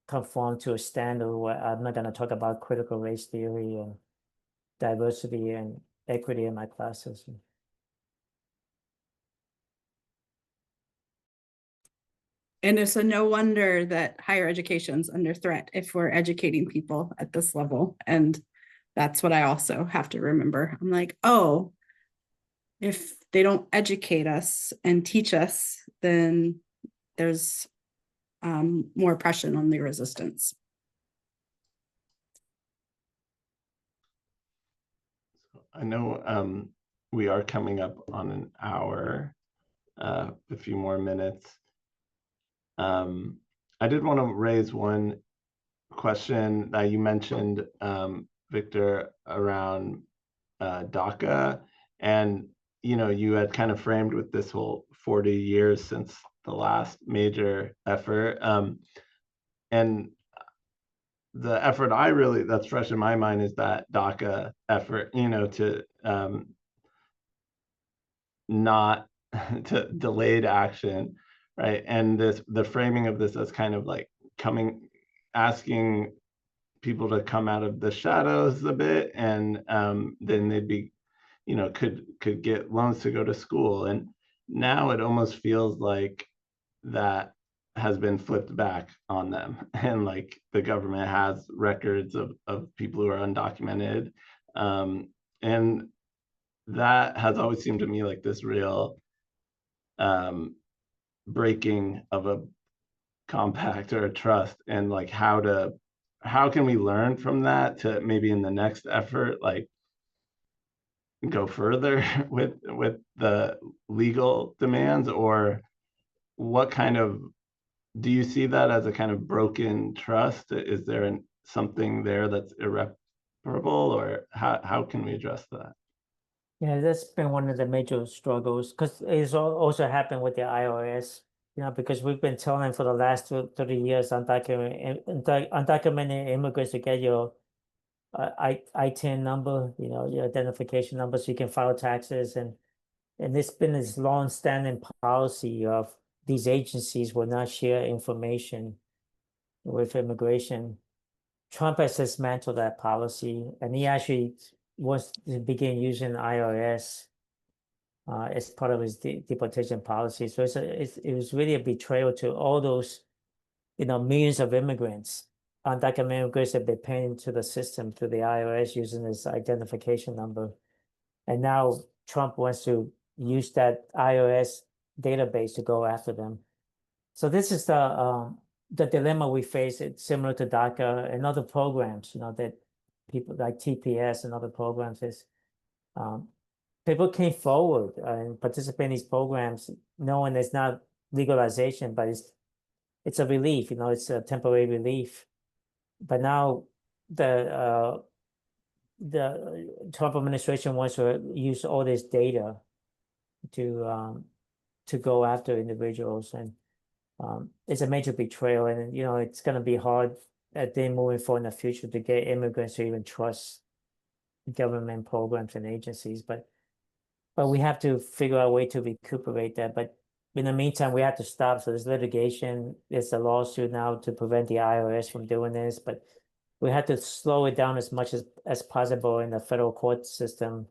conform to a standard where I'm not going to talk about critical race theory and diversity and equity in my classes. And it's no wonder that higher education's under threat if we're educating people at this level. And that's what I also have to remember. I'm like, oh, if they don't educate us and teach us, then there's more oppression on the resistance. I know we are coming up on an hour, a few more minutes. I did want to raise one question that you mentioned, Victor, around DACA, and you had kind of framed with this whole 40 years since the last major effort, and the effort that's fresh in my mind is that DACA effort, to not to delayed action, right? And the framing of this as kind of like asking people to come out of the shadows a bit, and then they'd be, could get loans to go to school. And now it almost feels like that has been flipped back on them, and like the government has records of people who are undocumented, and that has always seemed to me like this real breaking of a compact or a trust, and like how can we learn from that to maybe in the next effort like go further with the legal demands, or what kind of, do you see that as a kind of broken trust? Is there something there that's irreparable, or how can we address that? Yeah, that's been one of the major struggles, because it's also happened with the IRS, because we've been telling for the last 30 years undocumented immigrants to get your ITIN number, your identification number, so you can file taxes. And it's been this long-standing policy of these agencies will not share information with immigration. Trump has dismantled that policy, and he actually wants to begin using IRS as part of his deportation policy. So it was really a betrayal to all those, millions of immigrants. Undocumented immigrants have been paying into the system through the IRS using this identification number. And now Trump wants to use that IRS database to go after them. So this is the dilemma we face. It's similar to DACA and other programs, that people like TPS and other programs is people came forward and participate in these programs knowing it's not legalization, but it's a relief, it's a temporary relief. But now the Trump administration wants to use all this data to go after individuals, and it's a major betrayal. And it's going to be hard at them moving forward in the future to get immigrants to even trust government programs and agencies. But we have to figure out a way to recuperate that. But in the meantime, we have to stop. So there's litigation. There's a lawsuit now to prevent the IRS from doing this. But we have to slow it down as much as possible in the federal court system.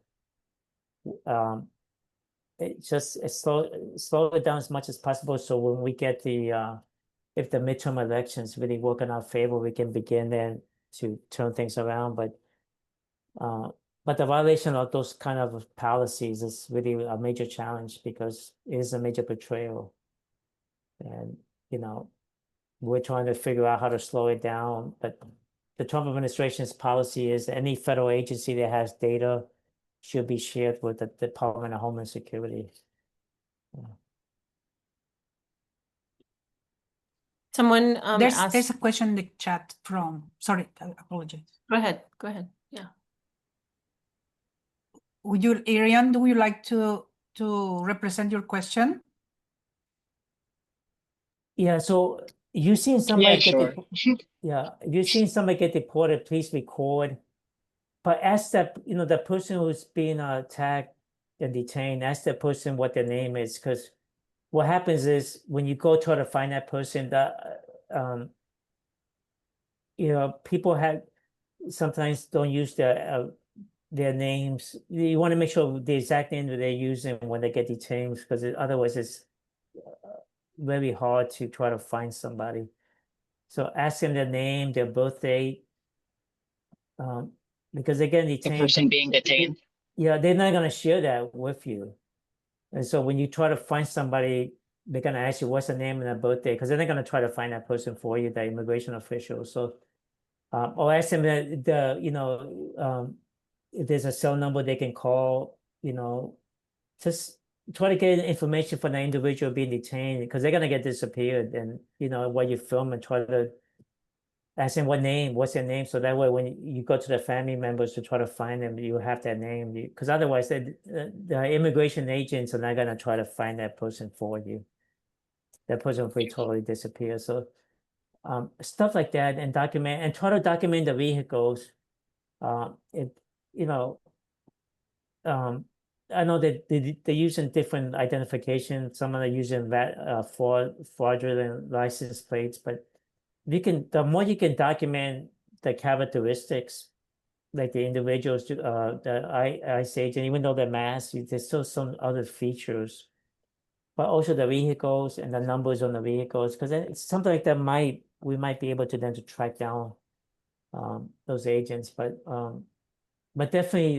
Slow it down as much as possible. So when we get if the midterm elections really work in our favor, we can begin then to turn things around. But the violation of those kind of policies is really a major challenge, because it is a major betrayal. And, we're trying to figure out how to slow it down. But the Trump administration's policy is any federal agency that has data should be shared with the Department of Homeland Security. Someone there's a question in the chat from, sorry, I apologize. Go ahead. Yeah. Ariane, do you like to represent your question? Yeah, so you've seen somebody sure. You've seen somebody get deported, please record. But ask the person who's being attacked and detained, ask that person what their name is, because what happens is when you go try to find that person, people sometimes don't use their names. You want to make sure the exact name that they're using when they get detained, because otherwise it's very hard to try to find somebody. So ask them their name, their birth date, because they're getting detained. The person being detained. Yeah, they're not going to share that with you. And so when you try to find somebody, they're gonna ask you what's the name and the birthday, because then they're gonna try to find that person for you, the immigration official. So, or ask them if there's a cell number they can call. Just try to get information from the individual being detained, because they're gonna get disappeared. And while you film, and try to ask them what's their name, so that way when you go to the family members to try to find them, you have that name, because otherwise the immigration agents are not gonna try to find that person for you. That person will totally disappear. So stuff like that, and try to document the vehicles. I know that they're using different identification. Some are using fraudulent license plates, but the more you can document the characteristics, like the individuals, the ICE agent, even though they're masked, there's still some other features, but also the vehicles and the numbers on the vehicles, because it's something like that we might be able to then to track down those agents, but definitely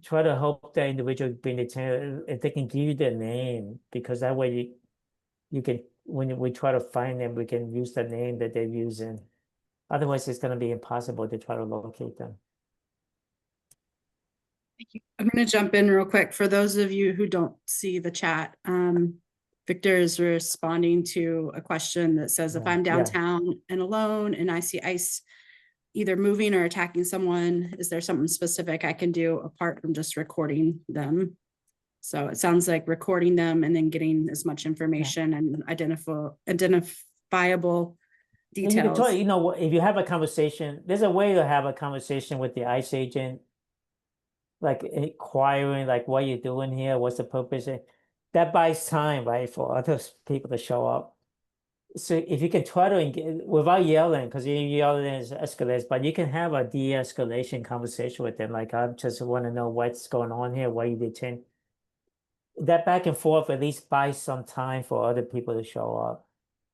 try to help the individual being detained if they can give you their name, because that way you can, when we try to find them, we can use the name that they're using. Otherwise, it's going to be impossible to try to locate them. I'm going to jump in real quick. For those of you who don't see the chat, Victor is responding to a question that says, if I'm downtown and alone and I see ICE either moving or attacking someone, is there something specific I can do apart from just recording them? So it sounds like recording them and then getting as much information and identifiable details. And you can tell, if you have a conversation, there's a way to have a conversation with the ICE agent, like inquiring, like, what you're doing here, what's the purpose? That buys time, right, for other people to show up. So if you can try to engage without yelling, because yelling escalates, but you can have a de-escalation conversation with them. Like, I just want to know what's going on here, why you detained. That back and forth at least buys some time for other people to show up,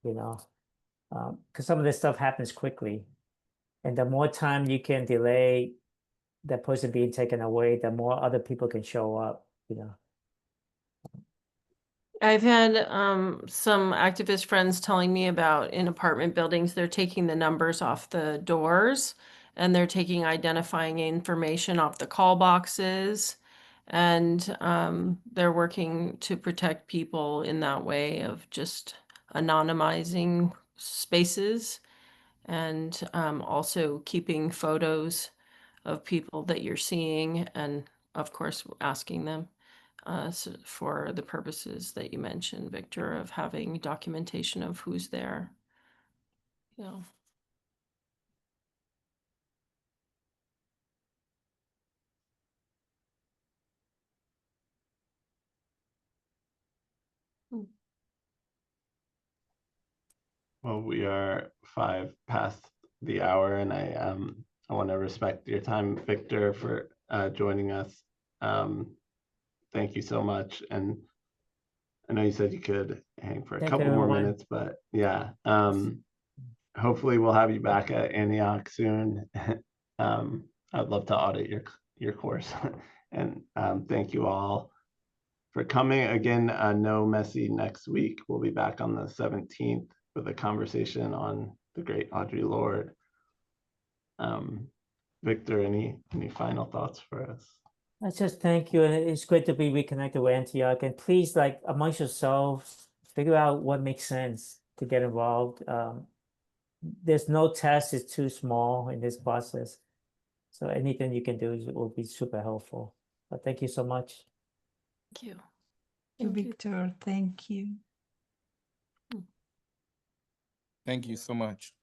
because some of this stuff happens quickly. And the more time you can delay that person being taken away, the more other people can show up, I've had some activist friends telling me about in apartment buildings, they're taking the numbers off the doors and they're taking identifying information off the call boxes. And they're working to protect people in that way of just anonymizing spaces, and also keeping photos of people that you're seeing, and of course asking them for the purposes that you mentioned, Victor, of having documentation of who's there. Yeah. Well, we are 5 past the hour, and I want to respect your time, Victor, for joining us. Thank you so much. And I know you said you could hang for a couple more minutes, but yeah, hopefully we'll have you back at Antioch soon. I'd love to audit your course. And thank you all for coming. Again, no Messy next week. We'll be back on the 17th with a conversation on the great Audre Lorde. Victor, any final thoughts for us? I just thank you, and it's great to be reconnected with Antioch. And please, like, amongst yourselves, figure out what makes sense to get involved. There's no test is too small in this process, so anything you can do will be super helpful. But thank you so much. Thank you. Thank you, Victor. Thank you. Thank you so much.